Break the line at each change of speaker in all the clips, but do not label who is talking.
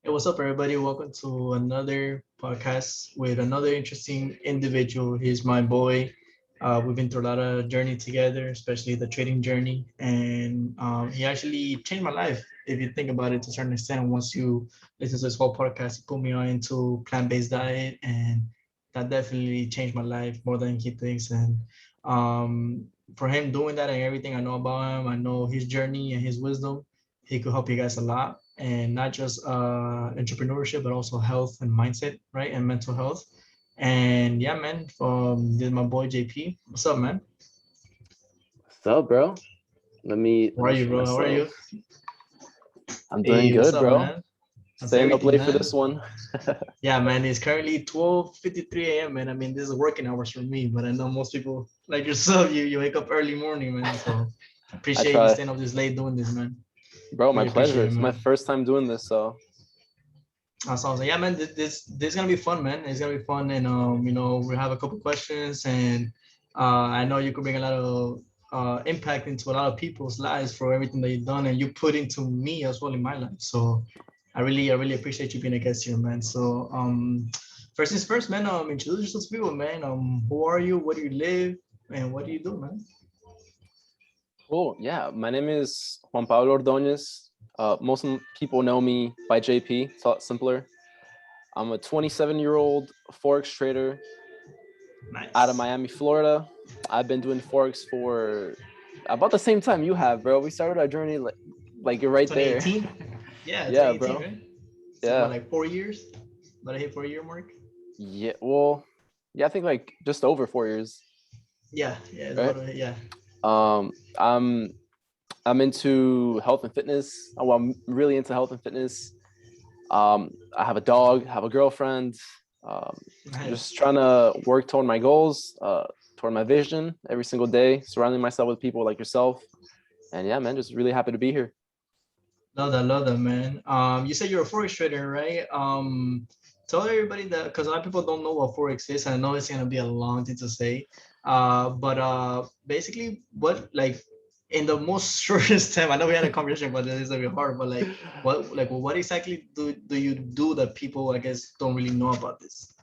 Hey, what's up, everybody? Welcome to another podcast with another interesting individual. He's my boy. We've been through a lot of journey together, especially the trading journey, and he actually changed my life. If you think about it, to a certain extent, once you listen to this whole podcast, he put me on into plant-based diet, and that definitely changed my life more than he thinks. And um, for him doing that and everything I know about him, I know his journey and his wisdom. He could help you guys a lot, and not just entrepreneurship, but also health and mindset, right? And mental health. And yeah, man, this is my boy JP. What's up, man?
What's up, bro? Let me
How
let
are
me
you,
show
bro? How are you?
myself. I'm doing
Hey, what's
good,
up,
bro.
man? How's
Staying up
everything,
late for
man?
this one.
Yeah, man, it's currently 12:53 a.m., man. I mean, this is working hours for me, but I know most people like yourself, you wake up early morning, man. So
I
appreciate you
try.
staying up this late doing this, man.
Bro, my
Really
pleasure.
appreciate it,
It's my
man.
first time doing this, so
That's awesome. Yeah, man, this is gonna be fun, man. It's gonna be fun, and we have a couple questions, and I know you could bring a lot of impact into a lot of people's lives for everything that you've done, and you put into me as well in my life. So I really appreciate you being a guest here, man. So first things first, man. Introduce yourself to people, man. Who are you? Where do you live? And what do you do, man?
cool. Yeah, my name is Juan Pablo Ordoñez. People know me by JP. It's a lot simpler. I'm a 27-year-old Forex trader out of
Nice.
Miami, Florida. I've been doing Forex for about the same time you have, bro. We started our journey like you're right there.
2018. Yeah,
Yeah,
2018,
bro.
right? So what,
Yeah.
like 4 years? But I hit 4 year mark.
Yeah. Well, yeah, I think like just over 4 years,
Yeah, it's
right?
about yeah.
Um, I'm I'm into health and fitness. Well, I'm really into health and fitness. I have a dog, have a girlfriend. Um, just
Nice.
trying to work toward my goals, toward my vision every single day. Surrounding myself with people like yourself, and yeah, man, just really happy to be here.
Love that, man. You said you're a forex trader, right? Tell everybody that because a lot of people don't know what forex is. I know it's gonna be a long thing to say. But basically, what like in the most shortest time, I know we had a conversation about this. It's a bit hard, but what exactly do you do that people I guess don't really know about this?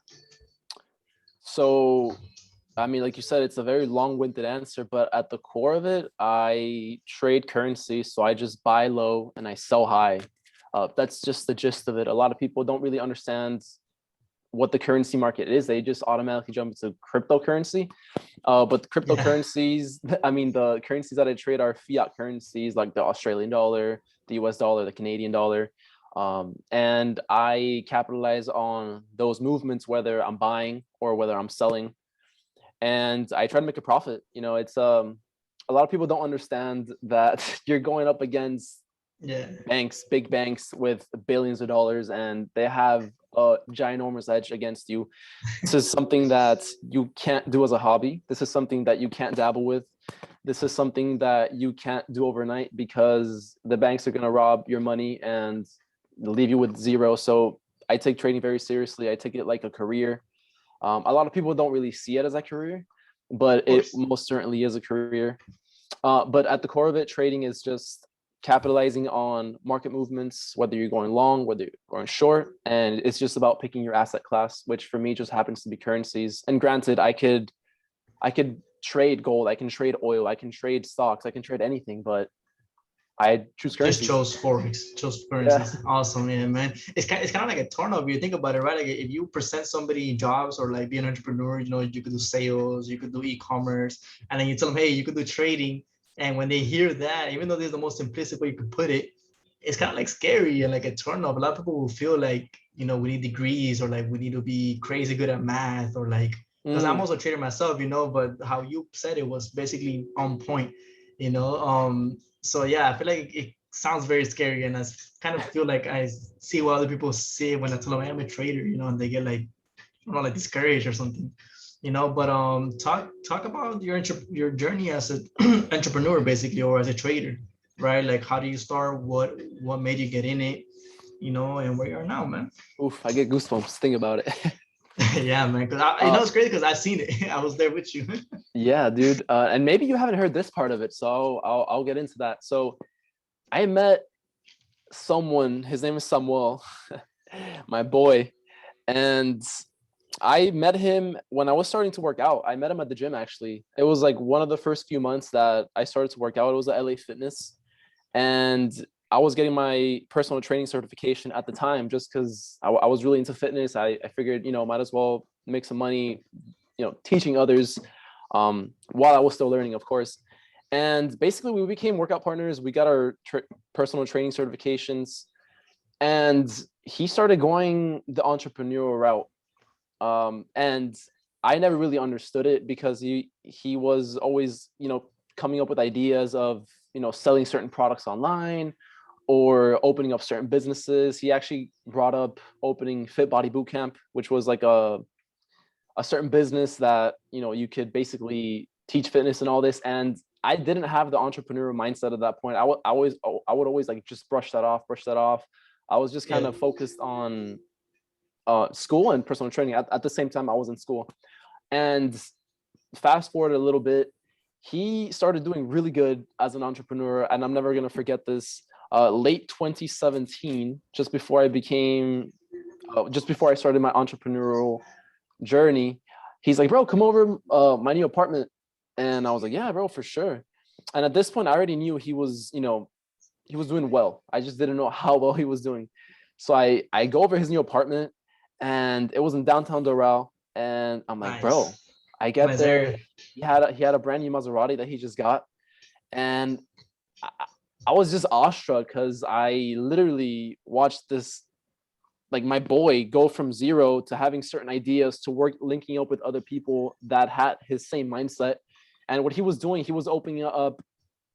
So I mean, like you said, it's a very long-winded answer, but at the core of it, I trade currency. So I just buy low and I sell high. That's just the gist of it. A lot of people don't really understand what the currency market is. They just automatically jump into cryptocurrency. But the
Yeah.
cryptocurrencies, I mean, the currencies that I trade are fiat currencies like the Australian dollar, the US dollar, the Canadian dollar. And I capitalize on those movements, whether I'm buying or whether I'm selling, and I try to make a profit. It's a lot of people don't understand that you're going up against
Yeah.
banks, big banks with billions of dollars, and they have a ginormous edge against you. This is something that you can't do as a hobby. This is something that you can't dabble with. This is something that you can't do overnight because the banks are going to rob your money and leave you with zero. So I take trading very seriously. I take it like a career. A lot of people don't really see it as a career,
Of
but it
course.
most certainly is a career. But at the core of it, trading is just capitalizing on market movements, whether you're going long, whether you're going short. And it's just about picking your asset class, which for me just happens to be currencies. And granted, I could trade gold, I can trade oil, I can trade stocks, I can trade anything, but I choose
Just
currencies.
chose forex, chose
Yeah.
currencies. Awesome, yeah, man. It's kind of like a turn off. You think about it, right? Like if you present somebody jobs or like be an entrepreneur, you could do sales, you could do e-commerce, and then you tell them, hey, you could do trading. And when they hear that, even though this is the most simplistic way you could put it, it's kind of like scary and like a turn off. A lot of people will feel like, we need degrees or like we need to be crazy good at math or like, because I'm
Mm,
also a trader myself, but how you said it was basically on point, you know. So yeah, I feel like it sounds very scary, and I kind of feel like I see what other people say when I tell them I'm a trader, and they get like, like discouraged or something, But talk about your journey as an entrepreneur, basically, or as a trader, right? Like, how do you start? What made you get in it, and where you are now, man?
oof, I get goosebumps. Think about it.
Yeah, man. Because
uh,
it's crazy because I've seen it. I was there with you.
yeah, dude. And maybe you haven't heard this part of it, so I'll get into that. So I met someone, his name is Samuel, my boy. And I met him when I was starting to work out. I met him at the gym, actually. It was like one of the first few months that I started to work out. It was at LA Fitness. And I was getting my personal training certification at the time just because I was really into fitness. I figured, might as well make some money, teaching others while I was still learning, of course. And basically, we became workout partners. We got our personal training certifications. And he started going the entrepreneurial route. And I never really understood it because he was always, coming up with ideas of, selling certain products online or opening up certain businesses. He actually brought up opening Fit Body Bootcamp, which was like a certain business that, you could basically teach fitness and all this. And I didn't have the entrepreneurial mindset at that point. I would always like just brush that off. I was just kind of focused on school and personal training. At the same time, I was in school. And fast forward a little bit, he started doing really good as an entrepreneur. And I'm never going to forget this. Late 2017, just before I started my entrepreneurial journey, he's like, bro, come over my new apartment. And I was like, yeah, bro, for sure. And at this point, I already knew he was doing well. I just didn't know how well he was doing. So I go over his new apartment, and it was in downtown Doral. And I'm like, bro, I get there. He had a brand new Maserati that he just got. And I was just awestruck because I literally watched this, like, my boy go from zero to having certain ideas to linking up with other people that had his same mindset. And what he was doing, he was opening up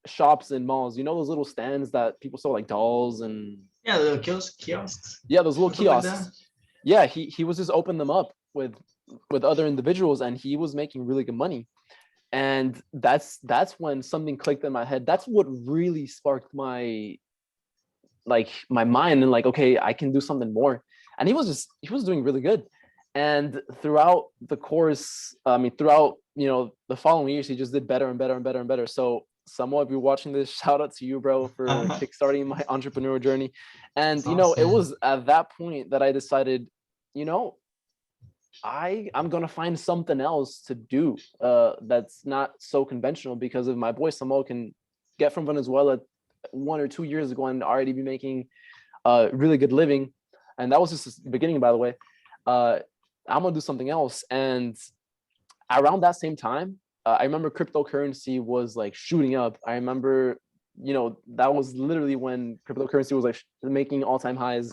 shops in malls. Those little stands that people sell like dolls and
the kiosks.
Yeah, those little kiosks. Yeah, he was just opening them up with other individuals, and he was making really good money. And that's when something clicked in my head. That's what really sparked my mind, and like, okay, I can do something more. And he was doing really good. And throughout the course, throughout the following years, he just did better and better and better and better. So Samuel, if you're watching this, shout out to you, bro, for kickstarting my entrepreneurial journey. And it was at that point that I decided, I'm gonna find something else to do that's not so conventional, because if my boy Samuel can get from Venezuela 1 or 2 years ago and already be making a really good living, and that was just the beginning, by the way, I'm gonna do something else. And around that same time, I remember cryptocurrency was like shooting up. I remember, that was literally when cryptocurrency was like making all-time highs.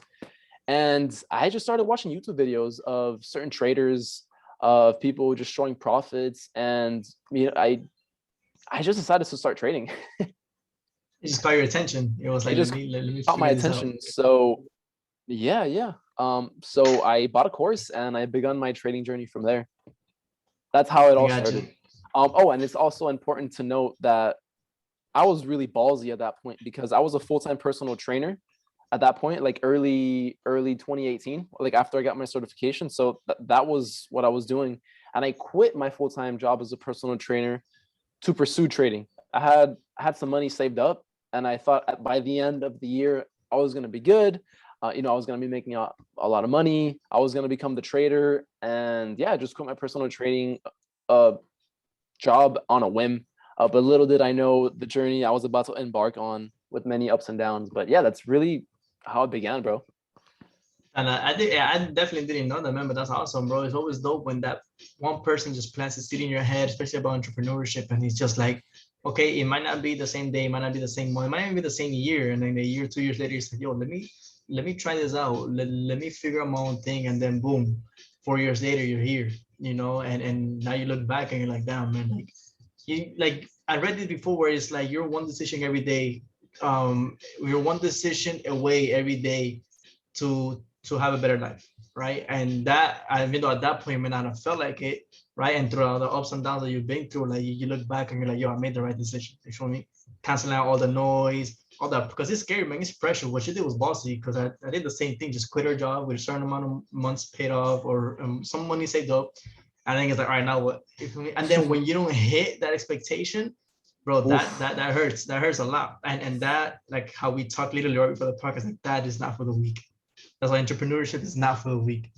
And I just started watching YouTube videos of certain traders, of people just showing profits. And I just decided to start trading.
It just caught your attention. It was like, let me
caught my attention. So yeah. So I bought a course and I begun my trading journey from there. That's how it all started. And it's also important to note that I was really ballsy at that point, because I was a full-time personal trainer at that point, like early 2018, like after I got my certification. So that was what I was doing. And I quit my full-time job as a personal trainer to pursue trading. I had some money saved up, and I thought by the end of the year, I was going to be good. I was going to be making a lot of money. I was going to become the trader. And yeah, I just quit my personal trading job on a whim. But little did I know the journey I was about to embark on, with many ups and downs. But yeah, that's really how it began, bro.
And I definitely didn't know that, man, but that's awesome, bro. It's always dope when that one person just plants a seed in your head, especially about entrepreneurship. And it's just like, okay, it might not be the same day, it might not be the same month, it might even be the same year. And then a year, 2 years later, it's like, yo, let me try this out. Let me figure out my own thing. And then boom, 4 years later, you're here, and now you look back and you're like, damn, man, I read it before, where it's like you're one decision every day. You're one decision away every day to have a better life, right? And that, even though at that point you may not have felt like it, right? And through all the ups and downs that you've been through, like you look back and you're like, yo, I made the right decision. You feel me? Canceling out all the noise, all that, because it's scary, man. It's pressure. What you did was bossy, because I did the same thing. Just quit our job with a certain amount of months paid off, or some money saved up. And then it's like, all right, now what? You feel me? And then when you don't hit that expectation, bro,
Oof.
that hurts. That hurts a lot. And that, like how we talked literally right before the podcast, like that is not for the weak. That's why entrepreneurship is not for the weak.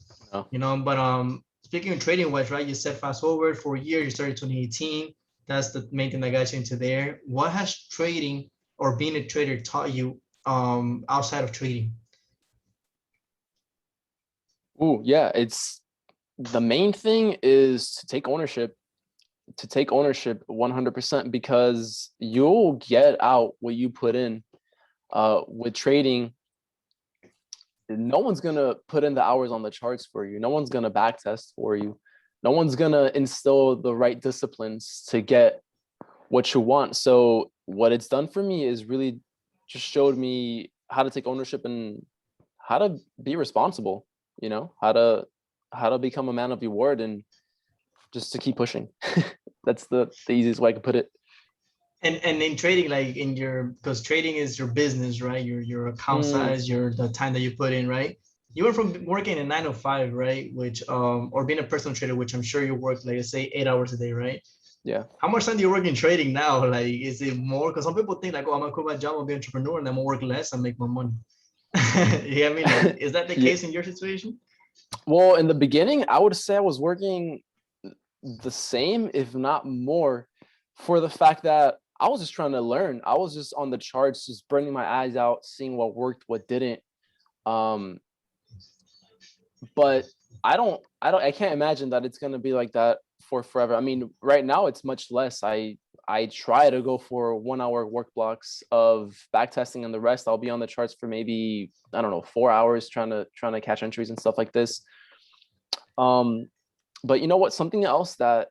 No.
But speaking of trading wise, right? You said fast forward for a year, you started 2018. That's the main thing that got you into there. What has trading or being a trader taught you outside of trading?
Ooh, yeah. It's the main thing is to take ownership 100% because you'll get out what you put in. With trading, no one's gonna put in the hours on the charts for you. No one's gonna back test for you. No one's gonna instill the right disciplines to get what you want. So what it's done for me is really just showed me how to take ownership and how to be responsible, how to become a man of your word and just to keep pushing. That's the easiest way I could put it.
And in trading, like in your, because trading is your business, right? Your account
Mm,
size, your the time that you put in, right? You went from working a 9 to 5, right? Which or being a personal trader, which I'm sure you work like say 8 hours a day, right?
yeah.
How much time do you work in trading now? Like, is it more? Because some people think like, oh, I'm gonna quit my job, I'll be an entrepreneur, and I'm gonna work less and make more money. You get me? Like, is that the
Yeah.
case in your situation?
Well, in the beginning, I would say I was working the same, if not more, for the fact that I was just trying to learn. I was just on the charts, just burning my eyes out, seeing what worked, what didn't. Um, but I can't imagine that it's gonna be like that for forever. I mean, right now it's much less. I try to go for 1 hour work blocks of back testing, and the rest I'll be on the charts for maybe, I don't know, 4 hours trying to catch entries and stuff like this. Um, but you know what? Something else that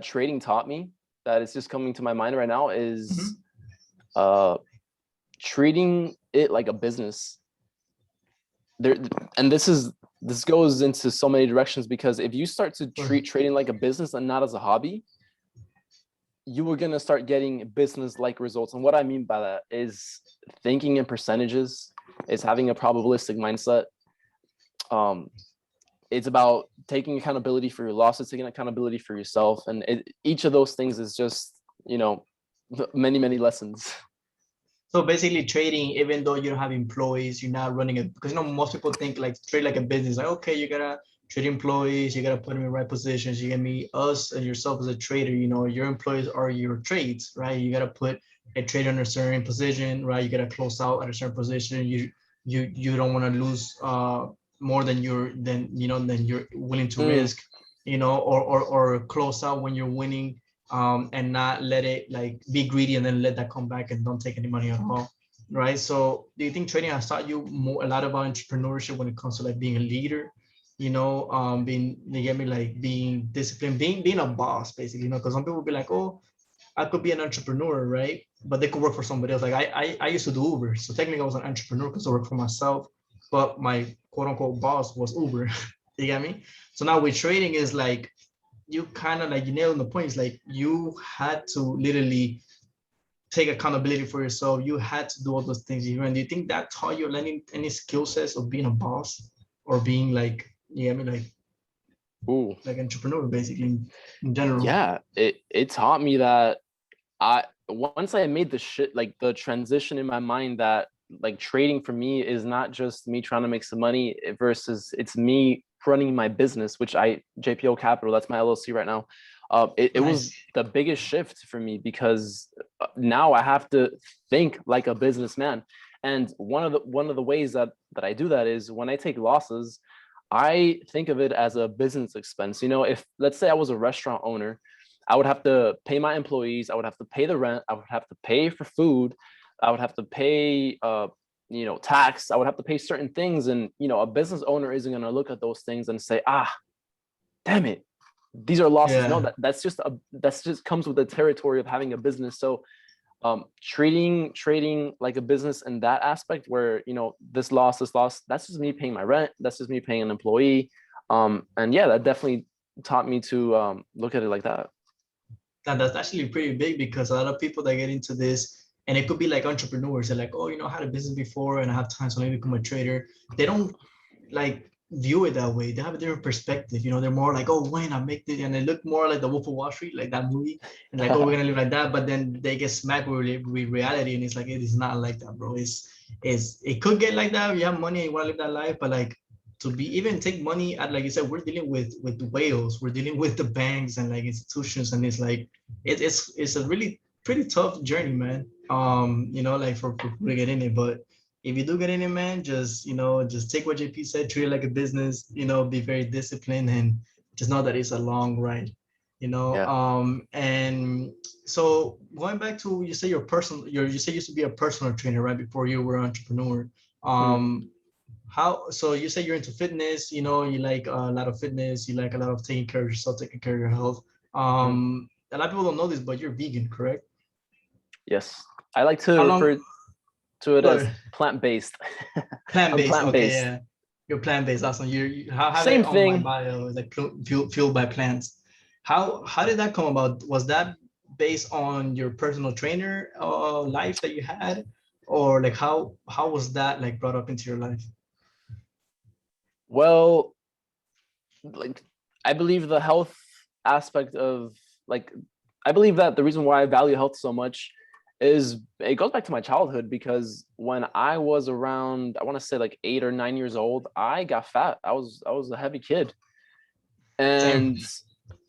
trading taught me that is just coming to my mind right now is
Mhm.
uh treating it like a business. There, and this goes into so many directions, because if you start to treat trading like a business and not as a hobby, you are going to start getting business like results. And what I mean by that is thinking in percentages, is having a probabilistic mindset. um it's about taking accountability for your losses, taking accountability for yourself, and each of those things is just, many lessons.
So basically, trading, even though you don't have employees, you're not running it, because most people think like trade like a business. Like, okay, you gotta trade employees, you gotta put them in right positions. You get me, us and yourself as a trader. Your employees are your trades, right? You gotta put a trade in a certain position, right? You gotta close out at a certain position. You don't want to lose more than you're willing to
Mm,
risk, or close out when you're winning, and not let it like be greedy and then let that come back and don't take any money at all, right? So do you think trading has taught you a lot about entrepreneurship when it comes to like being a leader, being, you get me, like being disciplined, being a boss basically, because some people will be like, oh, I could be an entrepreneur, right? But they could work for somebody else. Like I used to do Uber, so technically I was an entrepreneur because I work for myself, but my quote unquote boss was Uber. You get me? So now with trading is like, you kind of like, you nailed the point. It's like you had to literally take accountability for yourself. You had to do all those things. And do you think that taught you any skill sets of being a boss or being like, yeah, I mean,
ooh,
like entrepreneur basically in general?
yeah, it taught me that I once I made the shit like the transition in my mind that like trading for me is not just me trying to make some money versus it's me running my business, which I JPO Capital, that's my LLC right now. It was
Nice.
the biggest shift for me because now I have to think like a businessman. And one of the ways that I do that is when I take losses, I think of it as a business expense. If let's say I was a restaurant owner, I would have to pay my employees. I would have to pay the rent. I would have to pay for food. I would have to pay, tax. I would have to pay certain things. And, a business owner isn't going to look at those things and say, damn it, these are losses. No,
Yeah.
that's just comes with the territory of having a business. So trading like a business in that aspect where, this loss, that's just me paying my rent. That's just me paying an employee. And yeah, that definitely taught me to look at it like that.
That's actually pretty big because a lot of people that get into this, and it could be like entrepreneurs, they're like, oh, I had a business before and I have time, so let me become a trader. They don't like view it that way. They have a different perspective. You know, they're more like, oh, when I make this, and they look more like the Wolf of Wall Street, like that movie, and like, oh, we're gonna live like that. But then they get smacked with reality, and it's like it is not like that, bro. It could get like that if you have money and you want to live that life, but like to be even take money at, like you said, we're dealing with whales, we're dealing with the banks and like institutions, and it's like it's a really pretty tough journey, man. You know, like for to get in it, but if you do get in it, man, just just take what JP said, treat it like a business, be very disciplined, and just know that it's a long ride,
Yeah.
and so going back to, you say you say you used to be a personal trainer, right, before you were an entrepreneur.
Mhm.
How, so you say you're into fitness, you like a lot of fitness, you like a lot of taking care of yourself, taking care of your health.
Mhm.
A lot of people don't know this, but you're vegan, correct?
Yes. I like to
How long?
refer to it
Go
as
ahead.
plant-based. I'm
Plant-based. Okay,
plant-based.
yeah. You're plant-based. Awesome. You have
Same
it on my
thing.
bio. It's like fueled by plants. How did that come about? Was that based on your personal trainer life that you had, or like how was that like brought up into your life?
Well, like I believe the health aspect of like I believe that the reason why I value health so much is it goes back to my childhood because when I was around, I want to say like 8 or 9 years old, I got fat. I was a heavy kid.
Same.
And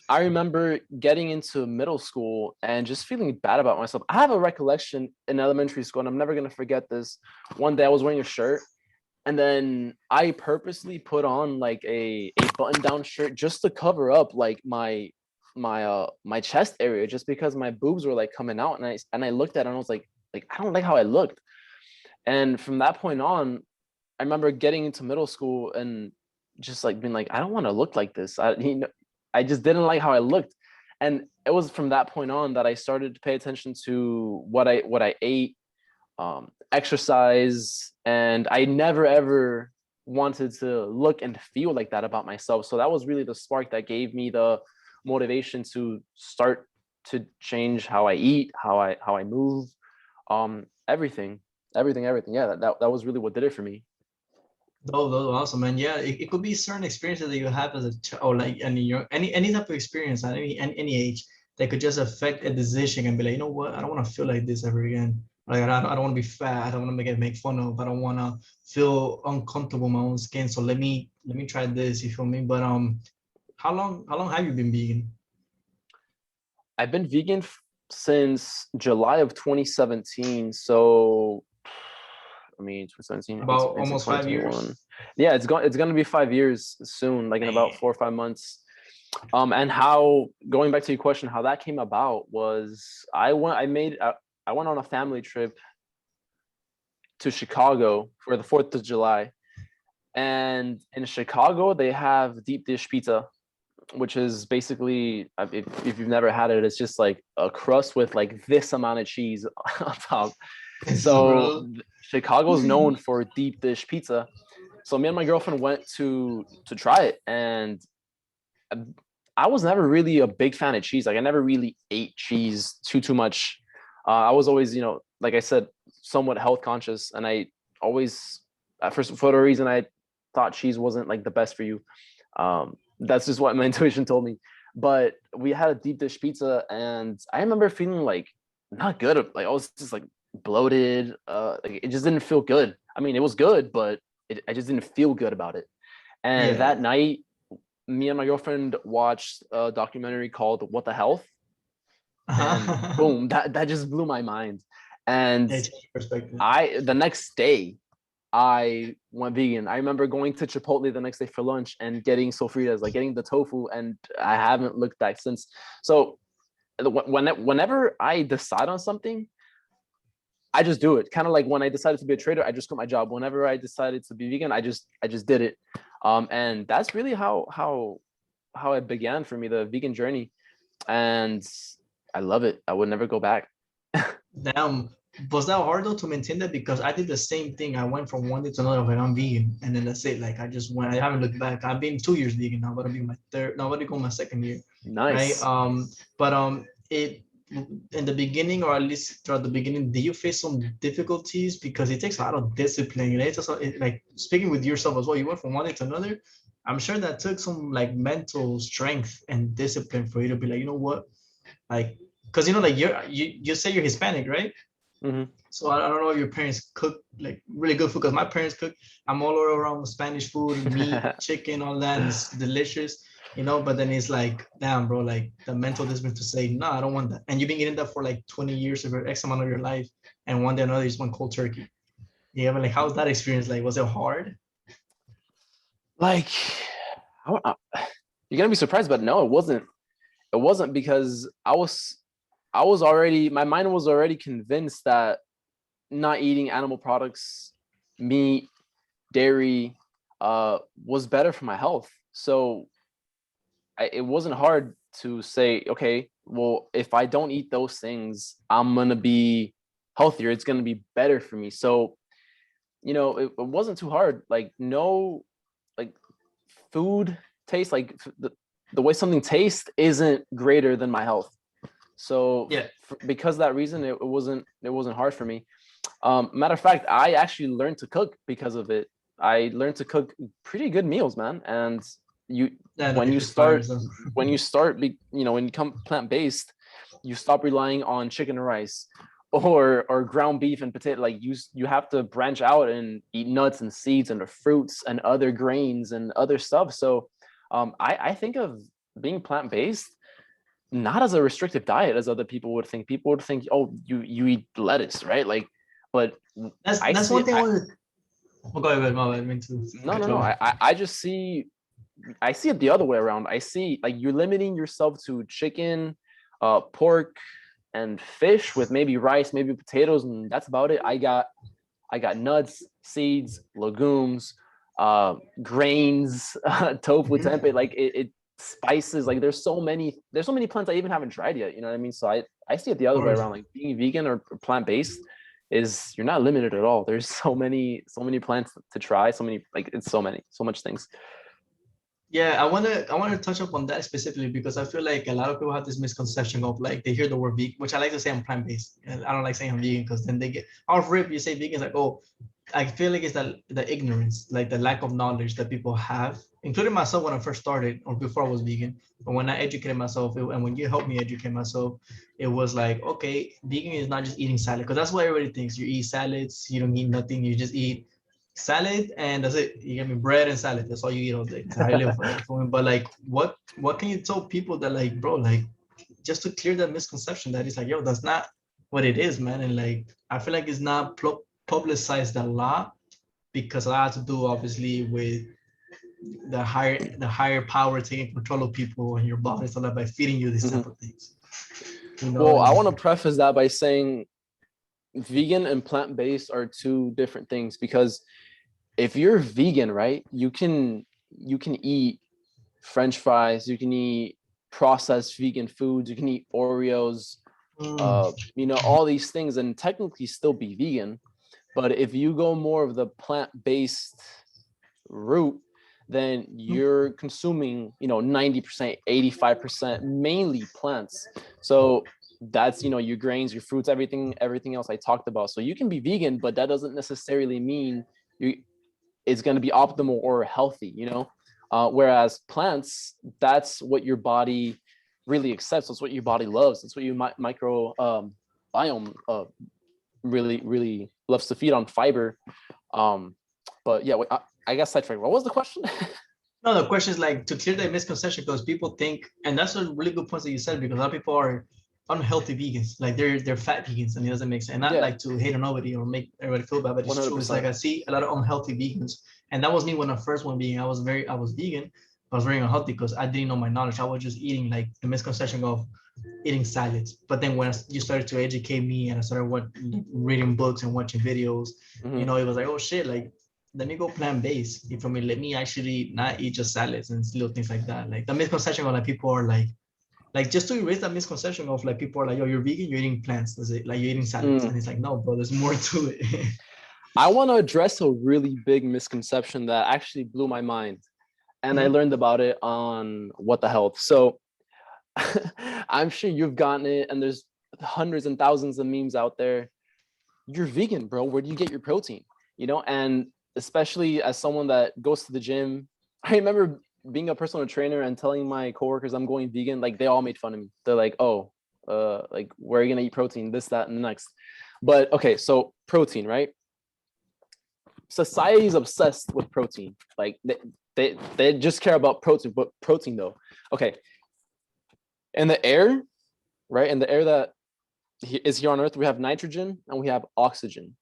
I remember getting into middle school and just feeling bad about myself. I have a recollection in elementary school, and I'm never gonna forget this. One day I was wearing a shirt, and then I purposely put on like a button down shirt just to cover up like my chest area, just because my boobs were like coming out, and I looked at it and I was like I don't like how I looked. And from that point on, I remember getting into middle school and just like being like, I don't want to look like this. I just didn't like how I looked. And it was from that point on that I started to pay attention to what I ate, exercise, and I never ever wanted to look and feel like that about myself. So that was really the spark that gave me the motivation to start to change how I eat, how I move, everything, everything. Yeah, that was really what did it for me.
Oh, those are awesome, man. Yeah, it could be certain experiences that you have as a child, or like any type of experience at any age that could just affect a decision and be like, you know what, I don't want to feel like this ever again. Like I don't want to be fat. I don't want to get make fun of. I don't want to feel uncomfortable in my own skin. So let me try this. You feel me? But how long have you been vegan?
I've been vegan since July of 2017. So, I mean, 2017,
About
18, 19,
almost
20,
5 years.
21. Yeah, it's gonna be 5 years soon, like in about
Man.
4 or 5 months. And how going back to your question, how that came about was I went on a family trip to Chicago for the 4th of July. And in Chicago, they have deep dish pizza, which is basically if you've never had it, it's just like a crust with like this amount of cheese on top. So
Bro.
Chicago's known for deep dish pizza. So me and my girlfriend went to try it, and I was never really a big fan of cheese. Like I never really ate cheese too much. I was always, like I said, somewhat health conscious, and I always, at first, for the reason I thought cheese wasn't like the best for you. That's just what my intuition told me. But we had a deep dish pizza, and I remember feeling like not good. Like I was just like bloated. Like it just didn't feel good. I mean, it was good, but I just didn't feel good about it. And
Yeah.
that night, me and my girlfriend watched a documentary called "What the Health," and boom, that just blew my mind. And
Yeah, change perspective.
the next day I went vegan. I remember going to Chipotle the next day for lunch and getting sofritas, like getting the tofu, and I haven't looked back since. So whenever I decide on something, I just do it. Kind of like when I decided to be a trader, I just quit my job. Whenever I decided to be vegan, I just did it. And that's really how it began for me, the vegan journey. And I love it. I would never go back.
Damn, was that hard though to maintain that? Because I did the same thing. I went from one day to another, like I'm vegan, and then that's it. Like I just went. I haven't looked back. I've been 2 years vegan now, but I'll be my third. Now, I'm gonna go my second year, right?
Nice.
But it in the beginning, or at least throughout the beginning, do you face some difficulties? Because it takes a lot of discipline. You know, it's also like speaking with yourself as well. You went from one day to another. I'm sure that took some like mental strength and discipline for you to be like, you know what, like, because you know, like you say you're Hispanic, right?
Mm-hmm.
So I don't know if your parents cook like really good food because my parents cook. I'm all around Spanish food, meat, chicken, all that, and it's delicious, you know. But then it's like, damn, bro, like the mental discipline to say, no, I don't want that. And you've been eating that for like 20 years of your X amount of your life, and one day or another you just want cold turkey. Yeah, but like, how's that experience? Like, was it hard?
Like, you're gonna be surprised, but no, it wasn't. It wasn't because I was already, my mind was already convinced that not eating animal products, meat, dairy, was better for my health. So it wasn't hard to say, okay, well, if I don't eat those things, I'm gonna be healthier. It's gonna be better for me. So, you know, it wasn't too hard. Like, no, like food taste, like the way something tastes isn't greater than my health. So
Yeah.
because of that reason, it wasn't hard for me. Matter of fact, I actually learned to cook because of it. I learned to cook pretty good meals, man. And you,
Yeah, no,
when
you
you
could fire
start,
some.
you know, when you come plant based, you stop relying on chicken and rice or ground beef and potato. Like you have to branch out and eat nuts and seeds and the fruits and other grains and other stuff. So I think of being plant based not as a restrictive diet as other people would think. People would think, oh, you eat lettuce, right? Like, but I
That's
see
one
it.
thing I want to. Oh, go ahead, my bad. I mean to
No,
cut
no,
you
no.
off.
I just see, I see it the other way around. I see like you're limiting yourself to chicken, pork, and fish with maybe rice, maybe potatoes, and that's about it. I got nuts, seeds, legumes, grains, tofu,
Mhm.
tempeh. Like it spices. Like there's so many plants I even haven't tried yet. You know what I mean? So I see it the
Of
other way
course.
around. Like being vegan or plant based is you're not limited at all. There's so many plants to try. So many like it's so much things.
Yeah, I wanna touch up on that specifically because I feel like a lot of people have this misconception of like they hear the word vegan, which I like to say I'm plant based, and I don't like saying I'm vegan because then they get off rip. You say vegan, it's like, oh, I feel like it's the ignorance, like the lack of knowledge that people have, including myself when I first started or before I was vegan. But when I educated myself, and when you helped me educate myself, it was like, okay, vegan is not just eating salad because that's what everybody thinks. You eat salads, you don't eat nothing, you just eat salad and that's it. You get me bread and salad. That's all you eat all day. That's how I live for me. But like, what can you tell people that like, bro, like, just to clear that misconception that it's like, yo, that's not what it is, man. And like, I feel like it's not publicized a lot because a lot has to do obviously with the higher power taking control of people and your body and stuff like by feeding you these type
Mhm.
of things. You know,
Well, I
and
want to preface that by saying vegan and plant based are two different things because if you're vegan, right, you can eat French fries, you can eat processed vegan foods, you can eat Oreos,
mm,
you know, all these things and technically still be vegan. But if you go more of the plant-based route, then you're consuming, you know, 90%, 85% mainly plants. So that's, you know, your grains, your fruits, everything else I talked about. So you can be vegan, but that doesn't necessarily mean you it's going to be optimal or healthy, you know. Whereas plants, that's what your body really accepts. That's what your body loves. That's what your micro biome really loves to feed on fiber. But yeah, I guess sidetracked. What was the question?
no, the question is like to clear that misconception because people think, and that's a really good point that you said because a lot of people are unhealthy vegans, like they're fat vegans, and it doesn't make sense. And not
Yeah,
like to hate on nobody or make everybody feel bad, but
one
it's
hundred
true. It's like
percent.
I see a lot of unhealthy vegans, and that was me when I first went vegan. I was vegan, I was very unhealthy because I didn't know my knowledge. I was just eating like the misconception of eating salads. But then when you started to educate me and I started reading books and watching videos,
Mm-hmm.
it was like, oh shit, like let me go plant based. You feel me? Let me actually not eat just salads and little things like that. Like the misconception of like people are like just to erase that misconception of like people are like, oh, you're vegan, you're eating plants. That's it. Like you're eating salads.
Mm.
And it's like, no, bro, there's more to it.
I want to address a really big misconception that actually blew my mind, and I
Mhm.
learned about it on What the Health. So I'm sure you've gotten it, and there's hundreds and thousands of memes out there. You're vegan, bro. Where do you get your protein? You know, and especially as someone that goes to the gym, I remember being a personal trainer and telling my coworkers I'm going vegan. Like they all made fun of me. They're like, "Oh, like where are you gonna eat protein? This, that, and the next." But okay, so protein, right? Society is obsessed with protein. Like they just care about protein, but protein though. Okay, in the air, right? In the air that is here on Earth, we have nitrogen and we have oxygen.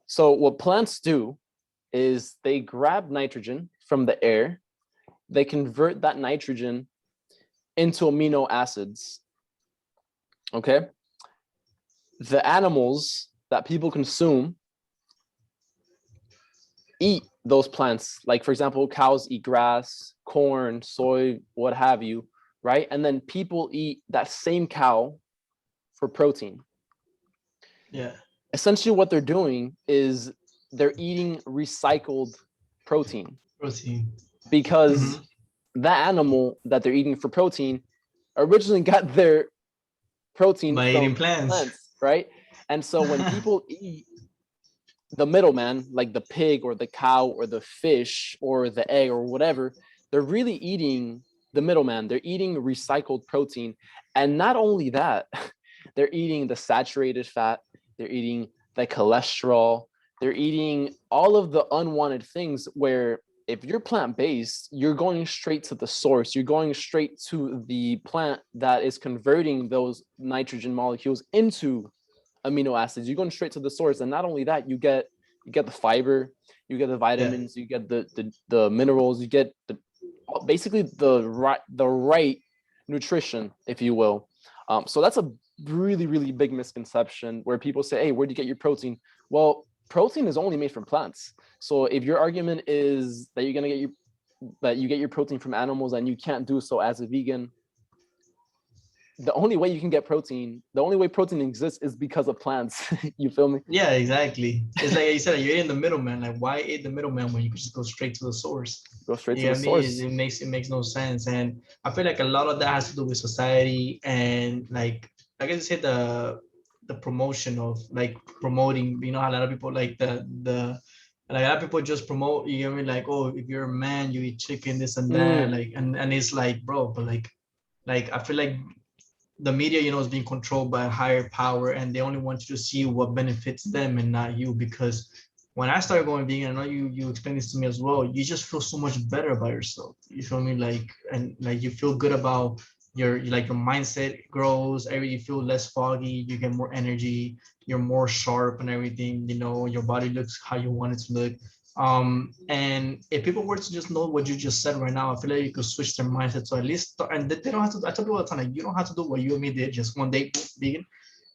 So what plants do is they grab nitrogen from the air, they convert that nitrogen into amino acids. Okay. The animals that people consume eat those plants. Like, for example, cows eat grass, corn, soy, what have you, right? And then people eat that same cow for protein.
Yeah.
Essentially, what they're doing is they're eating recycled protein
Protein.
because that animal that they're eating for protein originally got their protein
By
from
eating plants.
right? And so when people eat the middleman, like the pig or the cow or the fish or the egg or whatever, they're really eating the middleman. They're eating recycled protein. And not only that, they're eating the saturated fat, they're eating the cholesterol, they're eating all of the unwanted things where if you're plant-based, you're going straight to the source. You're going straight to the plant that is converting those nitrogen molecules into amino acids. You're going straight to the source. And not only that, you get the fiber, you get the vitamins, you get the minerals, you get basically the right nutrition, if you will. So that's a really, really big misconception where people say, hey, where do you get your protein? Well, protein is only made from plants. So if your argument is that you're going to get your protein from animals and you can't do so as a vegan, the only way you can get protein, the only way protein exists is because of plants. You feel me?
Yeah, exactly. It's like you said, you're in the middleman. Like, why eat the middleman when you could just go straight to the source?
Go straight
You
to
know
the
what I mean?
source.
It makes no sense. And I feel like a lot of that has to do with society and like I guess say the promotion of like promoting, you know, a lot of people like the like a lot of people just promote, you know what I mean? Like, oh, if you're a man, you eat chicken, this and that, like and it's like, bro, but like I feel like the media, you know, is being controlled by a higher power and they only want you to see what benefits them and not you. Because when I started going vegan, I know you explained this to me as well, you just feel so much better about yourself. You feel me? Like, and like you feel good about your mindset grows, you feel less foggy, you get more energy, you're more sharp and everything, you know, your body looks how you want it to look. And if people were to just know what you just said right now, I feel like you could switch their mindset to at least, and they don't have to, I tell people all the time, like, you don't have to do what you and me did just one day vegan,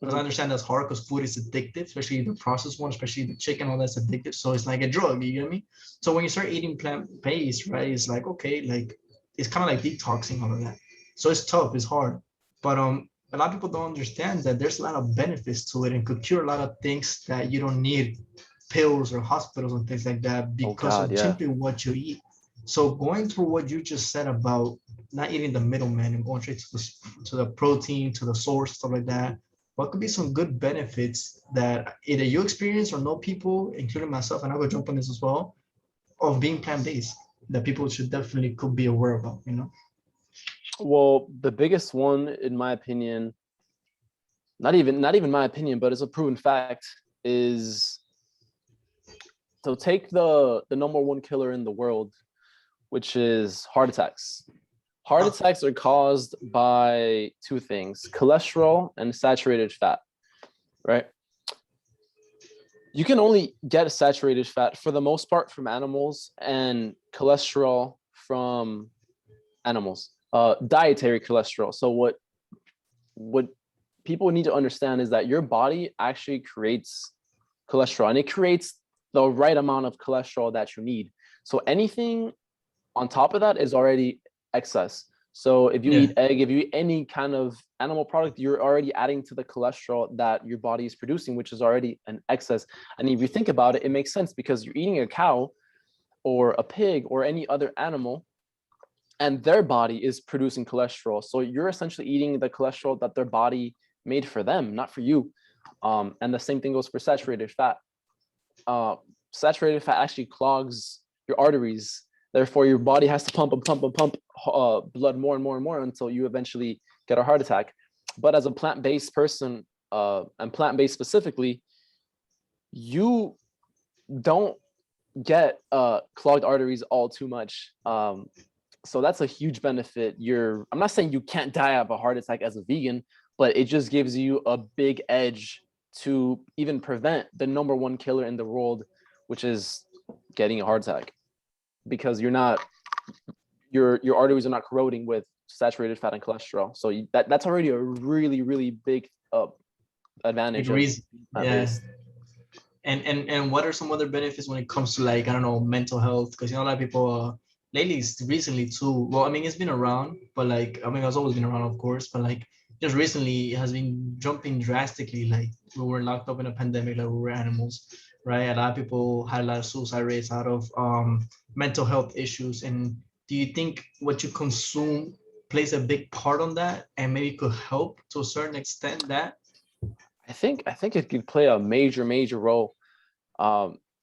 because I understand that's hard because food is addictive, especially the processed one, especially the chicken, all that's addictive. So it's like a drug, you get me? So when you start eating plant-based, right, it's like, okay, like, it's kind of like detoxing, all of that. So it's tough, it's hard. But a lot of people don't understand that there's a lot of benefits to it and could cure a lot of things that you don't need pills or hospitals and things like that because of simply what you eat. So going through what you just said about not eating the middleman and going straight to the protein, to the source, stuff like that, what could be some good benefits that either you experience or know people, including myself, and I will jump on this as well, of being plant-based that people should definitely could be aware about, you know?
Well, the biggest one, in my opinion, not even my opinion, but it's a proven fact, is so take the number one killer in the world, which is heart attacks. Heart attacks are caused by two things: cholesterol and saturated fat, right? You can only get saturated fat for the most part from animals and cholesterol from animals, dietary cholesterol. So what people need to understand is that your body actually creates cholesterol, and it creates the right amount of cholesterol that you need. So anything on top of that is already excess. So if you eat egg, if you eat any kind of animal product, you're already adding to the cholesterol that your body is producing, which is already an excess. And if you think about it, it makes sense because you're eating a cow or a pig or any other animal and their body is producing cholesterol. So you're essentially eating the cholesterol that their body made for them, not for you. And the same thing goes for saturated fat. Saturated fat actually clogs your arteries. Therefore, your body has to pump and pump and pump blood more and more and more until you eventually get a heart attack. But as a plant-based person, and plant-based specifically, you don't get clogged arteries all too much. So that's a huge benefit. I'm not saying you can't die of a heart attack as a vegan, but it just gives you a big edge to even prevent the number one killer in the world, which is getting a heart attack, because your arteries are not corroding with saturated fat and cholesterol. So that's already a really, really big advantage.
Big reason. Yeah. And what are some other benefits when it comes to, like, I don't know, mental health? Because, you know, a lot of people lately, recently too. Well, I mean, it's been around, but like, I mean, it's always been around, of course, but like just recently it has been jumping drastically. Like, we were locked up in a pandemic, like we were animals, right? A lot of people had a lot of suicide rates out of mental health issues. And do you think what you consume plays a big part on that, and maybe could help to a certain extent that?
I think it could play a major role.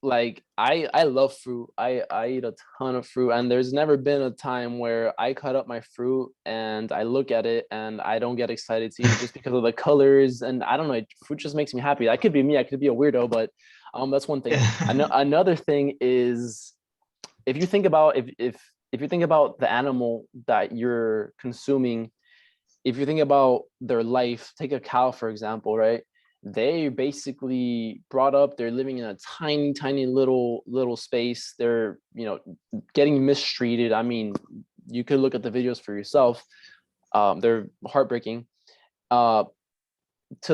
Like I love fruit. I eat a ton of fruit, and there's never been a time where I cut up my fruit and I look at it and I don't get excited to eat it just because of the colors. And I don't know, fruit just makes me happy. That could be me. I could be a weirdo, but that's one thing.
Yeah.
Another thing is, if you think about if you think about the animal that you're consuming, if you think about their life, take a cow, for example, right? They basically brought up, they're living in a tiny little space. They're, getting mistreated. I mean, you could look at the videos for yourself. They're heartbreaking. To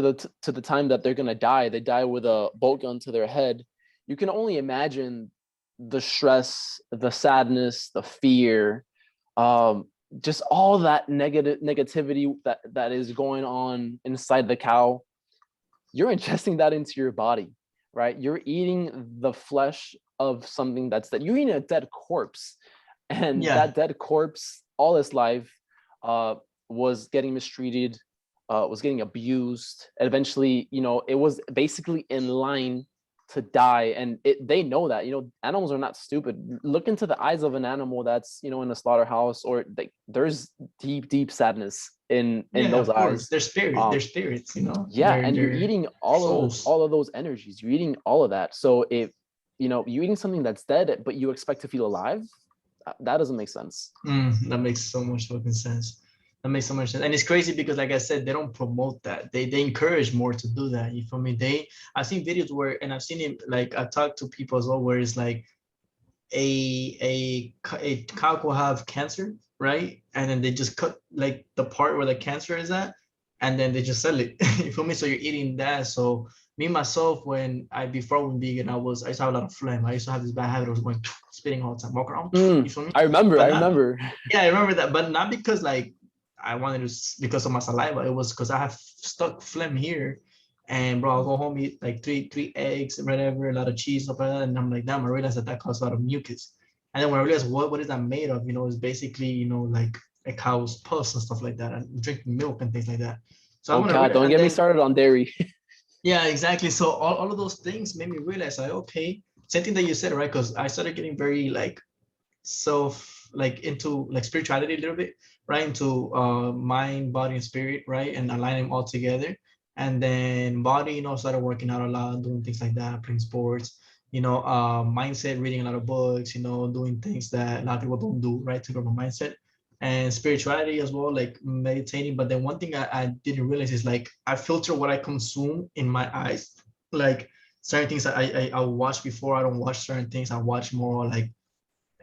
the time that they're gonna die, they die with a bolt gun to their head. You can only imagine the stress, the sadness, the fear, just all that negativity that is going on inside the cow. You're ingesting that into your body, right? You're eating the flesh of something that you're eating a dead corpse, and
Yeah.
that dead corpse all its life was getting mistreated, was getting abused, and eventually, it was basically in line to die. And they know that, animals are not stupid. Look into the eyes of an animal that's, in a slaughterhouse, or there's deep sadness in those
Of course.
eyes.
They're spirits,
Yeah, and you're
they're
eating
souls.
all of those energies. You're eating all of that. So if you're eating something that's dead, but you expect to feel alive, that doesn't make sense.
That makes so much fucking sense. That makes so much sense. And it's crazy because, like I said, they don't promote that. They encourage more to do that. You feel me? I've seen videos where, and I've seen it, like, I talked to people as well, where it's like a cow will have cancer, right? And then they just cut like the part where the cancer is at, and then they just sell it. You feel me? So you're eating that. So me myself, before I went vegan, I used to have a lot of phlegm. I used to have this bad habit. I was going spitting all the time, walk around. You feel me?
I remember.
But
I
not,
remember.
yeah, I remember that, but not because like I wanted to, because of my saliva. It was because I have stuck phlegm here. And bro, I'll go home, eat like three eggs, whatever, a lot of cheese, stuff like that. And I'm like, damn, I realized that causes a lot of mucus. And then when I realized what is that made of, it's basically, like a cow's pus and stuff like that, and drinking milk and things like that. So I
Oh
want to
God,
realize,
don't
and
get me
then
started on dairy.
yeah, exactly. So all of those things made me realize, like, okay, same thing that you said, right? Because I started getting very like into like spirituality a little bit, right? Into mind, body, and spirit, right? And align them all together. And then body, started working out a lot, doing things like that, playing sports, mindset, reading a lot of books, doing things that a lot of people don't do, right? To grow my mindset. And spirituality as well, like meditating. But then one thing I didn't realize is, like, I filter what I consume in my eyes. Like, certain things I watch before, I don't watch certain things. I watch more like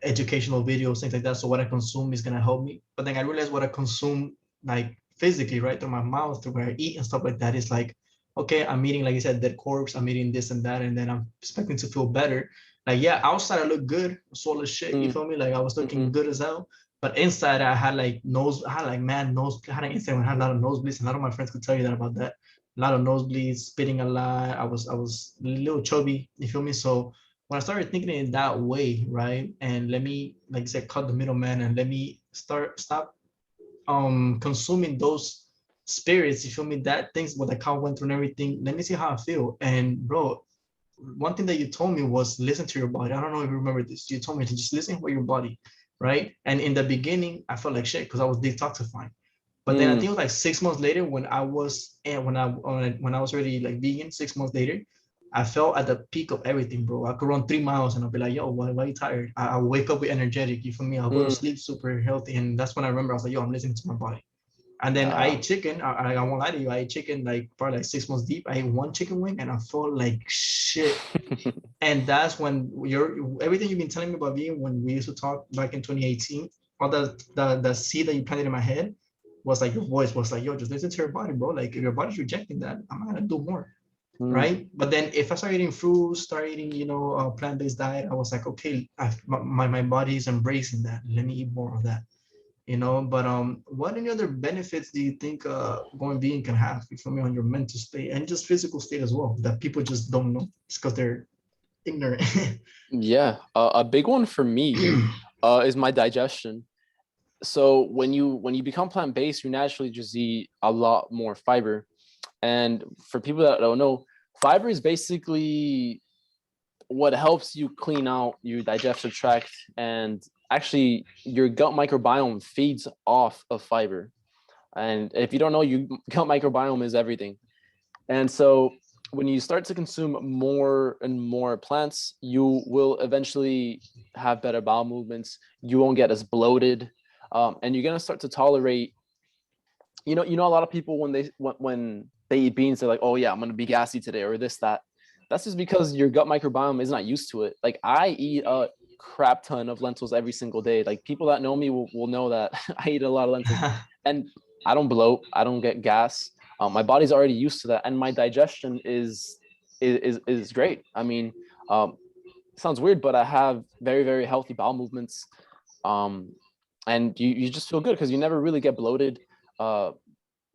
educational videos, things like that. So what I consume is gonna help me. But then I realized what I consume, like, physically, right, through my mouth, through where I eat and stuff like that, is like, okay, I'm eating, like you said, dead corpse. I'm eating this and that, and then I'm expecting to feel better. Like, yeah, outside I look good, swole as shit. You feel me? Like, I was looking good as hell. But inside, I had like man nose. I had an incident when I had a lot of nosebleeds. And a lot of my friends could tell you that about that. A lot of nosebleeds, spitting a lot. I was a little chubby. You feel me? So when I started thinking in that way, right, and let me, like I said, cut the middleman and let me stop consuming those spirits, you feel me, that things what the cow went through and everything. Let me see how I feel. And bro, one thing that you told me was listen to your body. I don't know if you remember this. You told me to just listen for your body, right? And in the beginning I felt like shit because I was detoxifying. But then I think it was like 6 months later when I was and when I was already like vegan, 6 months later, I felt at the peak of everything, bro. I could run 3 miles and I'll be like, yo, why are you tired? I'll wake up with energetic, you feel me? I'll go to sleep super healthy. And that's when I remember I was like, yo, I'm listening to my body. And then I ate chicken. I won't lie to you. I ate chicken like probably like 6 months deep. I ate one chicken wing and I felt like shit. And that's when everything you've been telling me about vegan when we used to talk back in 2018, all the seed that you planted in my head was like your voice was like, yo, just listen to your body, bro. Like if your body's rejecting that, I'm not gonna do more. Right. But then if I start eating fruits, start eating, plant-based diet, I was like, okay, my body's embracing that. Let me eat more of that. But what any other benefits do you think going vegan can have for me on your mental state and just physical state as well that people just don't know just because they're ignorant?
Yeah, a big one for me is my digestion. So when you become plant-based, you naturally just eat a lot more fiber. And for people that don't know, fiber is basically what helps you clean out your digestive tract, and actually your gut microbiome feeds off of fiber. And if you don't know, your gut microbiome is everything. And so when you start to consume more and more plants, you will eventually have better bowel movements. You won't get as bloated, and you're gonna start to tolerate. A lot of people when they eat beans, they're like, "Oh yeah, I'm gonna be gassy today," or this that. That's just because your gut microbiome is not used to it. Like I eat a crap ton of lentils every single day. Like people that know me will know that I eat a lot of lentils, and I don't bloat. I don't get gas. My body's already used to that, and my digestion is great. I mean, it sounds weird, but I have very, very healthy bowel movements, and you just feel good because you never really get bloated.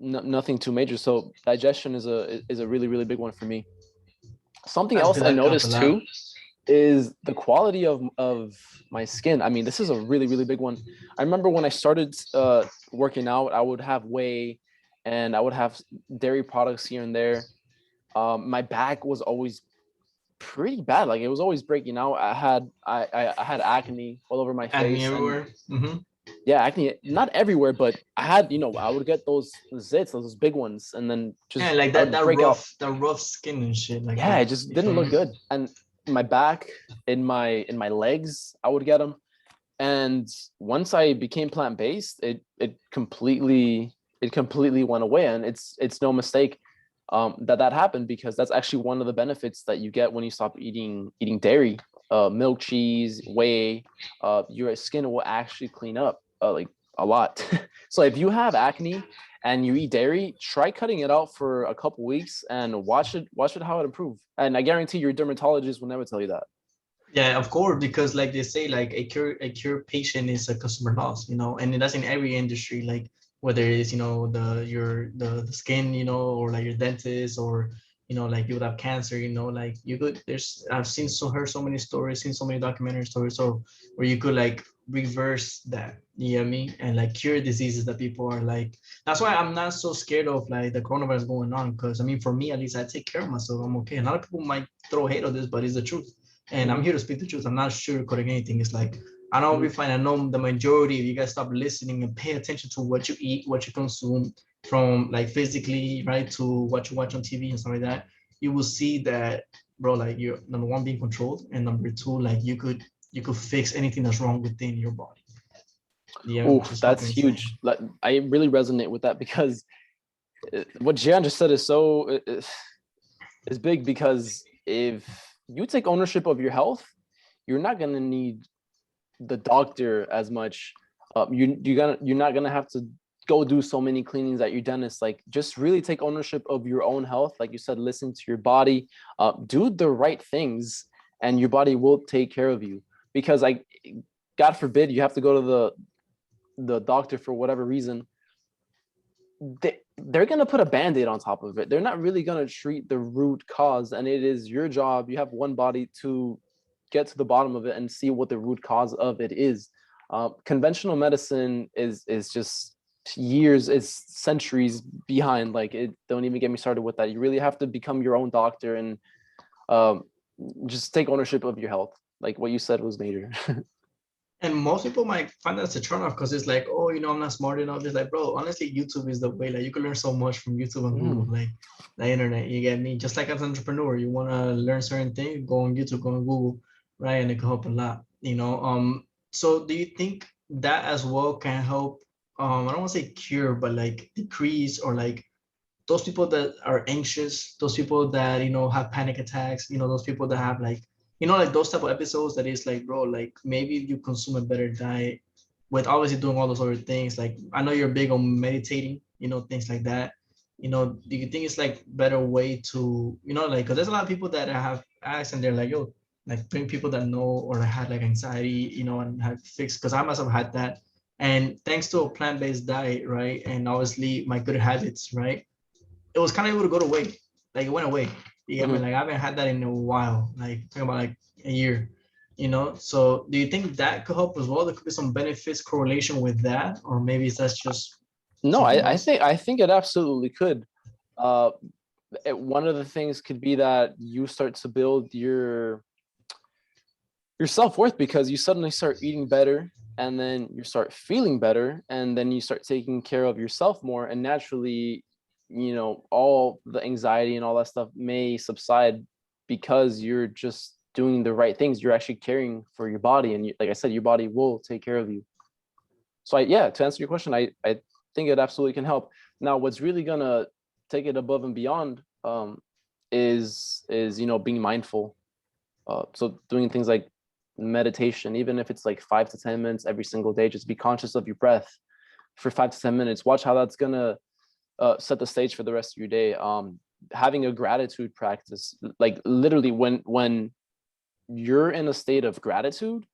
Nothing too major. So digestion is a really, really big one for me. Something
I
else
feel
I
that help a
noticed
lot.
too is the quality of my skin. I mean, this is a really, really big one. I remember when I started working out, I would have whey and I would have dairy products here and there. My back was always pretty bad. Like it was always breaking out. I had acne all over my
Acne
face, and
everywhere. Mm-hmm.
yeah, acne not everywhere, but I had, I would get those zits, those big ones, and then
Yeah,
just
like
I
that
would
that
break out.
rough skin and shit like
Yeah, it
that.
just
You feel
didn't look
me?
good. And my back, in my legs, I would get them. And once I became plant-based, it completely went away. And it's no mistake that happened, because that's actually one of the benefits that you get when you stop eating dairy, milk, cheese, whey. Your skin will actually clean up like a lot. So if you have acne and you eat dairy, try cutting it out for a couple weeks and watch it how it improve. And I guarantee your dermatologist will never tell you that.
Yeah, of course, because like they say, like a cure patient is a customer loss, and that's in every industry, like whether it's the skin, or like your dentist, or like you would have cancer, like you could there's I've seen heard so many stories, seen so many documentary stories, so where you could like reverse that, you know what I mean, and like cure diseases that people are like. That's why I'm not so scared of like the coronavirus going on, because I mean for me at least I take care of myself. I'm okay. A lot of people might throw hate on this, but it's the truth, and I'm
Mm-hmm.
here to speak the truth. I'm not sugarcoating anything. It's like I know we
Mm-hmm.
find. I know the majority of you guys stop listening and pay attention to what you eat, what you consume, from like physically, right, to what you watch on TV and stuff like that. You will see that, bro. Like you're number one being controlled, and number two, like you could fix anything that's wrong within your body. Yeah,
Oh,
which is
that's
fucking insane.
huge. Like, I really resonate with that, because what Jian just said is big, because if you take ownership of your health, you're not gonna need the doctor as much. You're not gonna have to go do so many cleanings at your dentist. Like, just really take ownership of your own health. Like you said, listen to your body, do the right things, and your body will take care of you. Because God forbid, you have to go to the doctor for whatever reason. They're going to put a band-aid on top of it. They're not really going to treat the root cause, and it is your job. You have one body to get to the bottom of it and see what the root cause of it is. Conventional medicine is just years, it's centuries behind. Like, it don't even get me started with that. You really have to become your own doctor and um, just take ownership of your health. Like what you said was major.
And most people might find that as a turn off because it's like, oh, I'm not smart enough. It's like, bro, honestly, YouTube is the way. Like, you can learn so much from YouTube and Google,
Mm.
like the internet. You get me? Just like as an entrepreneur, you want to learn certain things, go on YouTube, go on Google, right? And it can help a lot. So do you think that as well can help? I don't want to say cure, but like decrease or like those people that are anxious, those people that have panic attacks, those people that have like like those type of episodes that is like, bro, like maybe you consume a better diet with obviously doing all those other things. Like I know you're big on meditating, things like that. Do you think it's like better way to like, because there's a lot of people that have asked and they're like, yo, like bring people that know or had like anxiety, and have fixed, because I myself had that. And thanks to a plant-based diet, right, and obviously my good habits, right, it was kind of able to go away. Like it went away. You get me?
Mhm.
Like I haven't had that in a while. Like talking about like a year. So do you think that could help as well? There could be some benefits correlation with that, or maybe that's just
No,
something
I
else.
think it absolutely could. Uh, One of the things could be that you start to build your self-worth because you suddenly start eating better, and then you start feeling better, and then you start taking care of yourself more, and naturally, all the anxiety and all that stuff may subside because you're just doing the right things. You're actually caring for your body, and like I said, your body will take care of you. So yeah, to answer your question, I think it absolutely can help. Now, what's really gonna take it above and beyond is being mindful. So doing things like meditation, even if it's like 5 to 10 minutes every single day, just be conscious of your breath for 5 to 10 minutes. Watch how that's gonna set the stage for the rest of your day. Having a gratitude practice, like literally when you're in a state of gratitude,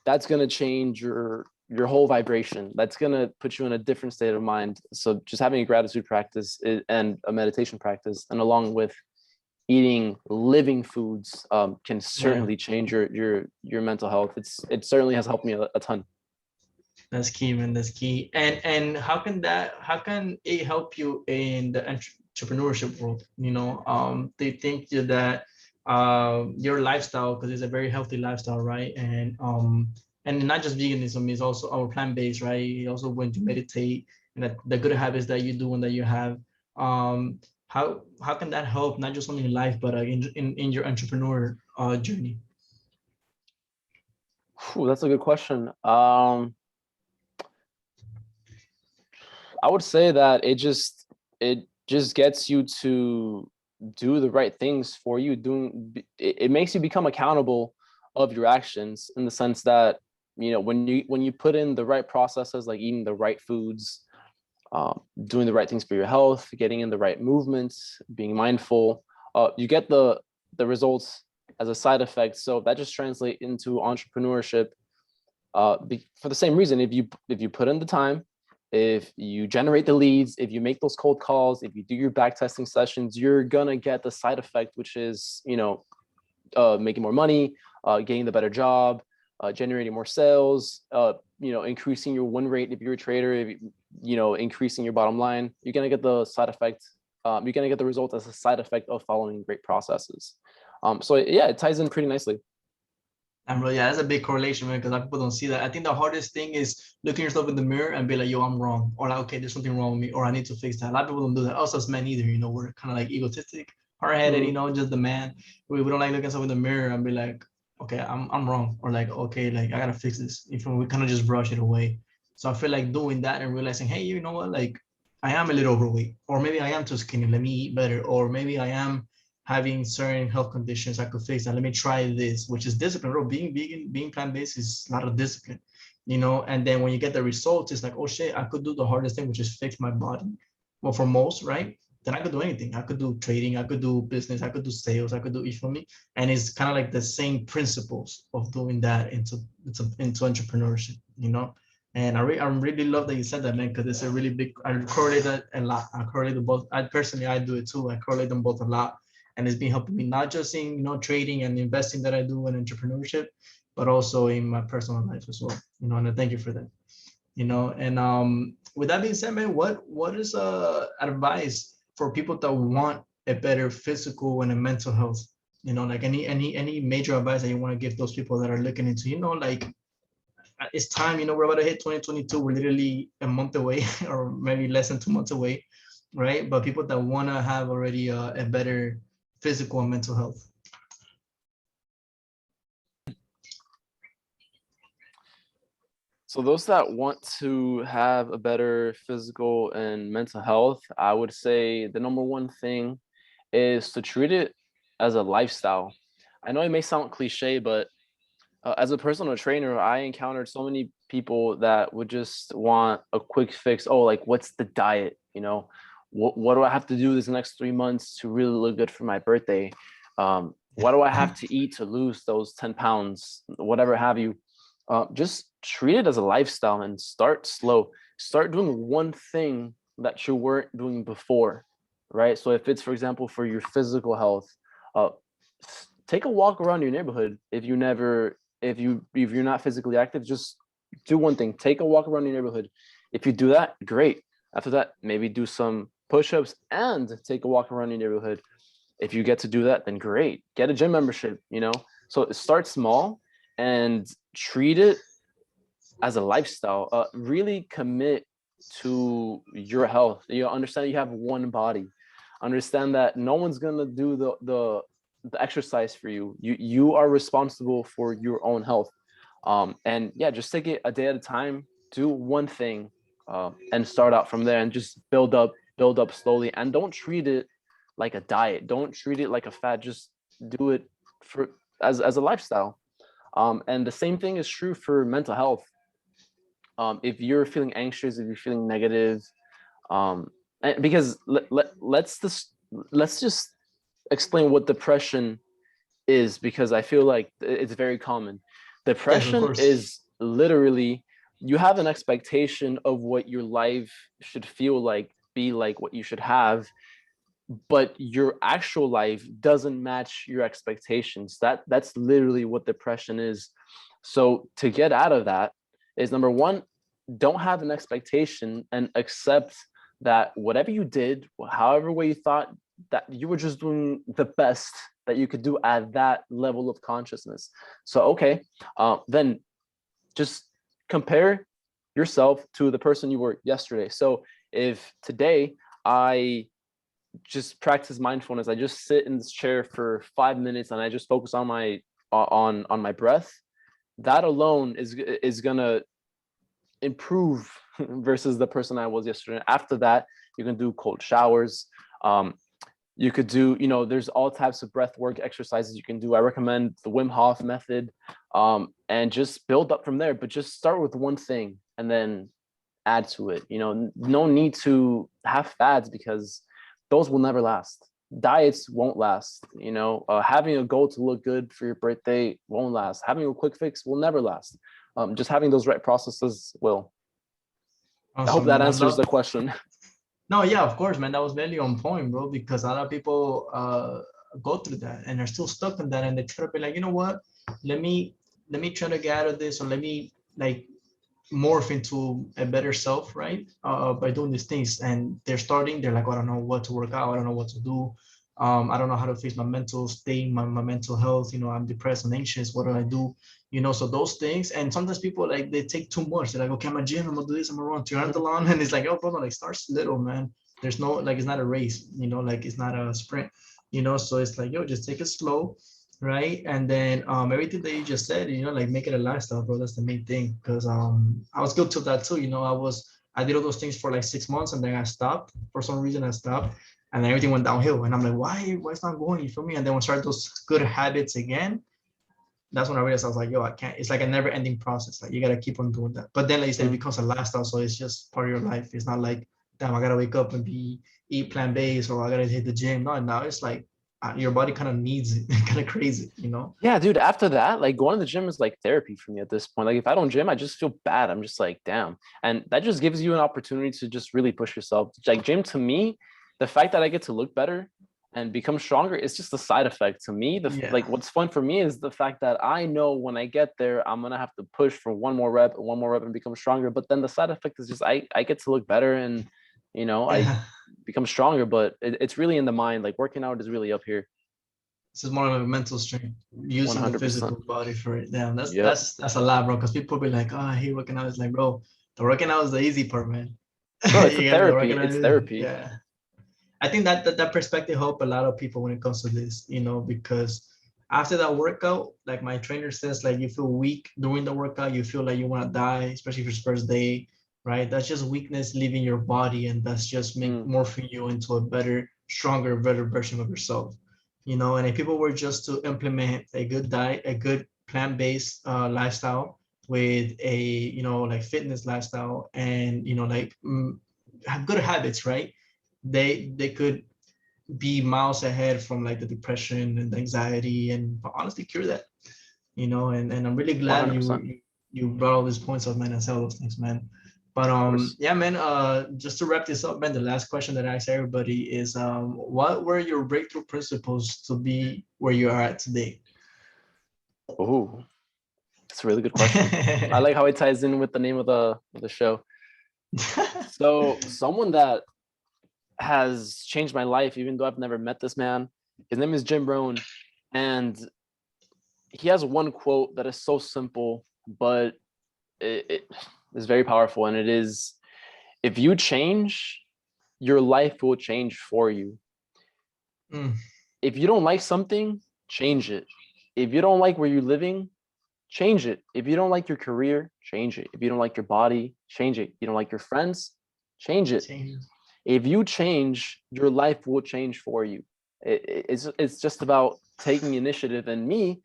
that's going to change your whole vibration. That's going to put you in a different state of mind. So just having a gratitude practice and a meditation practice, and along with eating living foods, can
Yeah,
certainly change your mental health. It certainly has helped me a ton.
that's key, man. That's key. And how can it help you in the entrepreneurship world? They think that your lifestyle, because it's a very healthy lifestyle, right? And not just veganism, is also our plant-based, right? You also when to meditate and that the good habits that you do and that you have. Um, how can that help not just only in life but in your entrepreneur journey?
Whew, that's a good question. I would say that it just gets you to do the right things for you. It makes you become accountable of your actions, in the sense that when you put in the right processes, like eating the right foods, doing the right things for your health, getting in the right movements, being mindful, you get the results as a side effect. So that just translates into entrepreneurship, for the same reason. If you put in the time, if you generate the leads, if you make those cold calls, if you do your back testing sessions, you're gonna get the side effect, which is making more money, getting the better job, generating more sales, increasing your win rate if you're a trader, if increasing your bottom line. You're gonna get the side effect. You're gonna get the result as a side effect of following great processes. So yeah, it ties in pretty nicely.
And bro, yeah, that's a big correlation, man, because a lot of people don't see that. I think the hardest thing is looking yourself in the mirror and be like, yo, I'm wrong. Or like, okay, there's something wrong with me, or I need to fix that. A lot of people don't do that. Also, as men either, we're kind of like egotistic, hard-headed,
Mm-hmm.
just the man. We don't like looking ourselves in the mirror and be like, okay, I'm wrong. Or like, okay, like I gotta fix this. If we kind of just brush it away. So I feel like doing that and realizing, hey, you know what, like I am a little overweight, or maybe I am too skinny. Let me eat better, or maybe I am having certain health conditions I could fix, and let me try this, which is discipline. Bro, being vegan, being plant-based is a lot of discipline. And then when you get the results, it's like, oh shit, I could do the hardest thing, which is fix my body. Well, for most, right? Then I could do anything. I could do trading, I could do business, I could do sales, I could do each for me. And it's kind of like the same principles of doing that into entrepreneurship. And I really love that you said that, man, because it's a really big, I correlate that a lot. I correlate them both. I personally, I do it too. I correlate them both a lot. and it's been helping me not just in trading and investing that I do in entrepreneurship, but also in my personal life as well. And I thank you for that. And with that being said, man, what is advice for people that want a better physical and a mental health? Like any major advice that you want to give those people that are looking into, like it's time, we're about to hit 2022. We're literally a month away or maybe less than 2 months away, right? But people that want to have already a better physical and mental health.
So those that want to have a better physical and mental health, I would say the number one thing is to treat it as a lifestyle. I know it may sound cliche, but as a personal trainer, I encountered so many people that would just want a quick fix. Oh, like what's the diet? What do I have to do this next 3 months to really look good for my birthday? What do I have to eat to lose those 10 pounds? Whatever have you. Just treat it as a lifestyle and start slow. Start doing one thing that you weren't doing before, right? So if it's, for example, for your physical health, take a walk around your neighborhood. If you're not physically active, just do one thing. Take a walk around your neighborhood. If you do that, great. After that, maybe do some push-ups and take a walk around your neighborhood. If you get to do that, then great. Get a gym membership, So start small and treat it as a lifestyle. Really commit to your health. Understand you have one body. Understand that no one's gonna do the exercise for you. You are responsible for your own health. And yeah, just take it a day at a time. Do one thing, and start out from there, and just build up slowly. And don't treat it like a diet. Don't treat it like a fad. Just do it as a lifestyle. And the same thing is true for mental health. If you're feeling anxious, if you're feeling negative, because let's just explain what depression is, because I feel like it's very common.
Yes, of
Depression
course.
is literally, you have an expectation of what your life should feel like, be like, what you should have, but your actual life doesn't match your expectations. That's literally what depression is. So to get out of that is, number one, don't have an expectation and accept that whatever you did, however way you thought, that you were just doing the best that you could do at that level of consciousness. So okay, then just compare yourself to the person you were yesterday. So if today I just practice mindfulness, I just sit in this chair for 5 minutes and I just focus on my breath, that alone is gonna improve versus the person I was yesterday. After that, you can do cold showers. You could do, there's all types of breath work exercises you can do. I recommend the Wim Hof method, and just build up from there. But just start with one thing and then add to it. No need to have fads, because those will never last. Diets won't last. Having a goal to look good for your birthday won't last. Having a quick fix will never last. Just having those right processes will.
Awesome,
I hope that
man.
answers the question.
No, yeah, of course, man. That was very on point, bro, because a lot of people go through that and are still stuck in that, and they try to be like, you know what, let me try to get out of this, or let me like morph into a better self, right? By doing these things. And they're like, oh, I don't know what to work out, I don't know what to do. I don't know how to face my mental state, my mental health. I'm depressed and anxious. What do I do? So those things. And sometimes people, like, they take too much. They're like, okay, I'm a gym, I'm gonna do this, I'm gonna run triathlon. And it's like, oh, bro, no, like, start little, man. There's no, like, it's not a race, like, it's not a sprint, so it's like, yo, just take it slow, right? And then everything that you just said, like, make it a lifestyle, bro. That's the main thing. Because I was guilty of that too. I did all those things for like 6 months, and then I stopped. For some reason I stopped, and then everything went downhill. And I'm like, why it's not going? You feel me? And then when I started those good habits again, that's when I realized, I was like, yo, I can't. It's like a never ending process. Like, you gotta keep on doing that. But then, like you said, it becomes a lifestyle. So it's just part of your life. It's not like, damn, I gotta wake up and eat plant-based, or I gotta hit the gym. No, now it's like your body kind of needs it, kind of crazy,
Yeah, dude, after that, like, going to the gym is like therapy for me at this point. Like, if I don't gym, I just feel bad. I'm just like, damn. And that just gives you an opportunity to just really push yourself. Like, gym, to me, the fact that I get to look better and become stronger is just a side effect to me. Like what's fun for me is the fact that I know when I get there, I'm gonna have to push for one more rep and become stronger. But then the side effect is just I get to look better, and I become stronger. But it's really in the mind. Like working out is really up here.
This is more of a mental strength, using the
100%.
physical body for it. Damn, that's a lot, bro. Because people be like, oh, I hate working out. It's like, bro, the working out is the easy part, man.
Bro, it's
You
therapy. It's therapy.
Yeah. I think that perspective help a lot of people when it comes to this, because after that workout, like my trainer says, like you feel weak during the workout, you feel like you want to die, especially if it's first day, right? That's just weakness leaving your body, and that's just morphing you into a better, stronger, better version of yourself, And if people were just to implement a good diet, a good plant-based lifestyle with a like fitness lifestyle, and like have good habits, right? They could be miles ahead from like the depression and the anxiety, and honestly cure that, and I'm really glad
100%.
you brought all these points up, man, and say all those things, man. But yeah, man, just to wrap this up, man, the last question that I ask everybody is what were your breakthrough principles to be where you are at today?
Oh, it's a really good question. I like how it ties in with the name of the show. So someone that has changed my life, even though I've never met this man, his name is Jim Rohn, and he has one quote that is so simple, but it is very powerful, and it is, if you change, your life will change for you. If you don't like something, change it. If you don't like where you're living, change it. If you don't like your career, change it. If you don't like your body, change it. You don't like your friends, change it. If you change, your life will change for you. It's just about taking initiative. And me,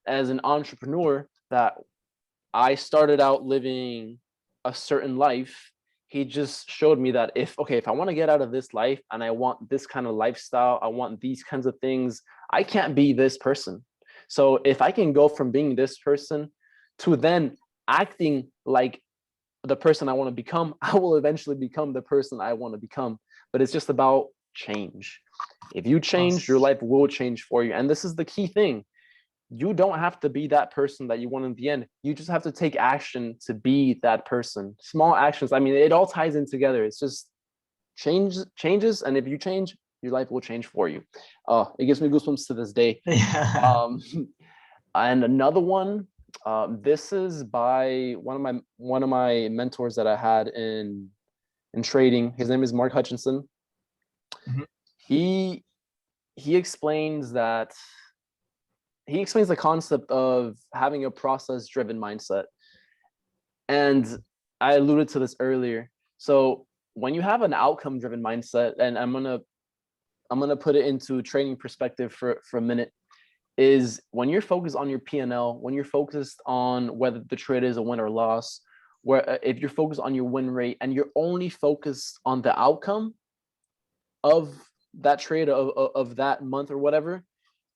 as an entrepreneur, that I started out living a certain life, he just showed me that if I want to get out of this life and I want this kind of lifestyle, I want these kinds of things, I can't be this person. So if I can go from being this person to then acting like the person I want to become, I will eventually become the person I want to become. But it's just about change. If you change, your life will change for you. And this is the key thing. You don't have to be that person that you want in the end. You just have to take action to be that person. Small actions. I mean, it all ties in together. It's just changes. And if you change, your life will change for you. It gives me goosebumps to this day. And another one, this is by one of my mentors that I had in trading. His name is Mark Hutchinson. He explains that. He explains the concept of having a process-driven mindset. And I alluded to this earlier. So when you have an outcome-driven mindset, and I'm gonna put it into trading perspective for a minute, is when you're focused on your P&L, when you're focused on whether the trade is a win or loss, where if you're focused on your win rate and you're only focused on the outcome of that trade of that month or whatever,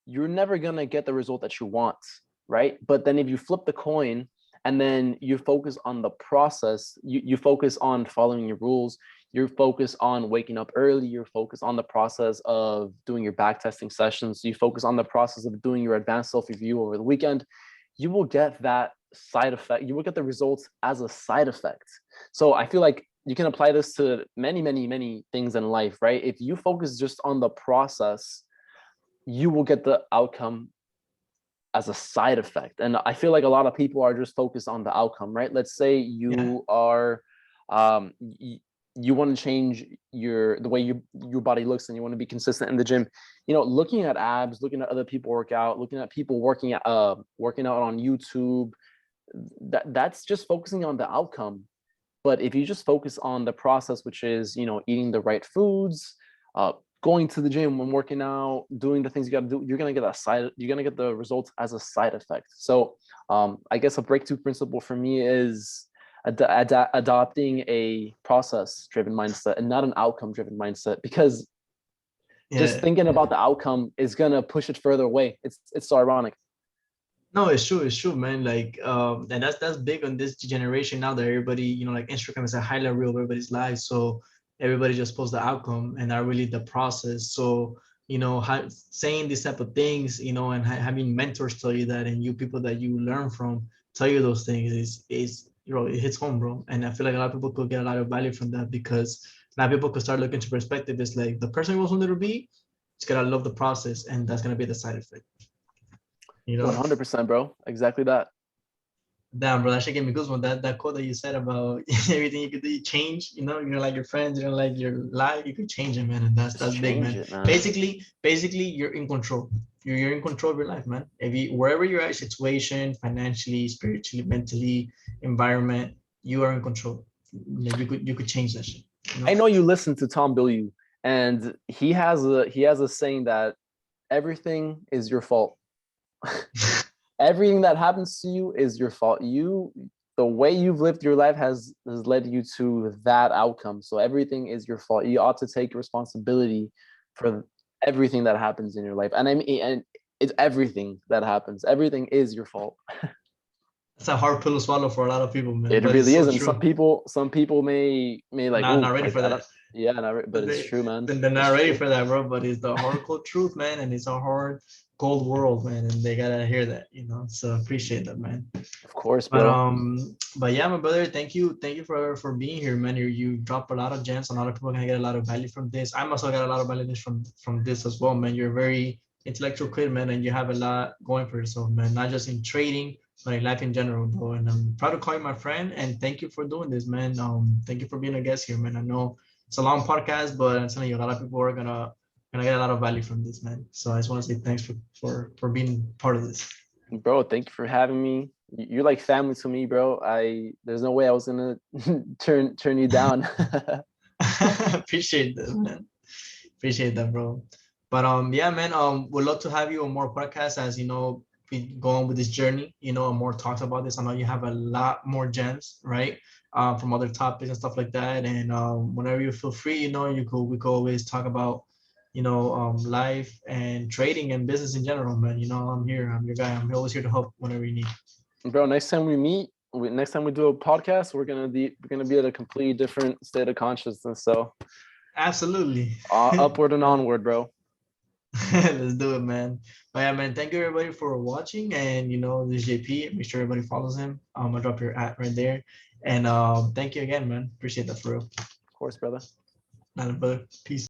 you're never going to get the result that you want, right? But then if you flip the coin and then you focus on the process, you focus on following your rules, you're focused on waking up early, you're focused on the process of doing your back testing sessions, you focus on the process of doing your advanced self-review over the weekend, you will get that side effect. You will get the results as a side effect. So I feel like you can apply this to many, many, many things in life, right? If you focus just on the process, you will get the outcome as a side effect. And I feel like a lot of people are just focused on the outcome, right? Let's say you are, you want to change the way your body looks, and you want to be consistent in the gym. Looking at abs, looking at other people work out, looking at people working out on YouTube, that's just focusing on the outcome. But if you just focus on the process, which is, eating the right foods, going to the gym when working out, doing the things you got to do, you're going to get the results as a side effect. So I guess a breakthrough principle for me is adopting a process-driven mindset and not an outcome-driven mindset, because just thinking about the outcome is going to push it further away. It's so ironic.
No, it's true, man. Like, and that's big on this generation now that everybody, like Instagram is a highlight reel of everybody's lives. So everybody just posts the outcome and not really the process. So, saying these type of things, and having mentors tell you that, and you people that you learn from tell you those things is it hits home, bro. And I feel like a lot of people could get a lot of value from that, because now people could start looking to perspective. It's like the person who wanted to be, just gotta love the process, and that's gonna be the side effect.
100%, bro. Exactly that.
Damn, bro, that shit gave me goosebumps. That quote that you said about everything you could do, you change. You don't like your friends, you don't like your life, you could change it, man. And that's
Just
big,
change
man.
it, man.
Basically, you're in control. You're in control of your life, man. If you wherever you're at, situation, financially, spiritually, mentally, environment, you are in control. You could change that shit.
I know you listen to Tom Bilyeu, and he has a saying that everything is your fault. Everything that happens to you is your fault. The way you've lived your life has led you to that outcome. So everything is your fault. You ought to take responsibility for everything that happens in your life. And I mean, and it's everything that happens. Everything is your fault.
That's a hard pill to swallow for a lot of people, man.
It
But it's
really
so
is, and
true.
some people may like,
Not ready
like
for
I
that.
don't, yeah, but it's true, man.
They're
It's
not ready
true.
for that, bro. But it's the hardcore truth, man, and it's a hard, cold world, man, and they gotta hear that. So appreciate that, man.
Of course,
But
bro.
yeah, my brother, thank you for being here, man. You drop a lot of gems. A lot of people are gonna get a lot of value from this. I'm also got a lot of value from this as well, man. You're a very intellectual kid, man, and you have a lot going for yourself, man. Not just in trading, but in life in general, bro. And I'm proud to call you my friend. And thank you for doing this, man. Thank you for being a guest here, man. I know it's a long podcast, but I'm telling you, a lot of people are gonna get a lot of value from this, man. So I just want to say thanks for being part of this.
Bro, thank you for having me. You're like family to me, bro. There's no way I was gonna turn you down.
Appreciate that, man. Appreciate that, bro. But yeah, man. Would love to have you on more podcasts, as we go on with this journey. And more talks about this. I know you have a lot more gems, right? From other topics and stuff like that. And whenever you feel free, we could always talk about, life and trading and business in general, man. I'm here. I'm your guy. I'm always here to help whenever you need.
Bro, next time we meet, next time we do a podcast, we're gonna be at a completely different state of consciousness. So
Absolutely.
upward and onward, bro.
Let's do it, man. But yeah, man, thank you everybody for watching. And this is JP. Make sure everybody follows him. I'll drop your at right there. And thank you again, man. Appreciate that for real.
Of course, brother.
Not a brother. Peace.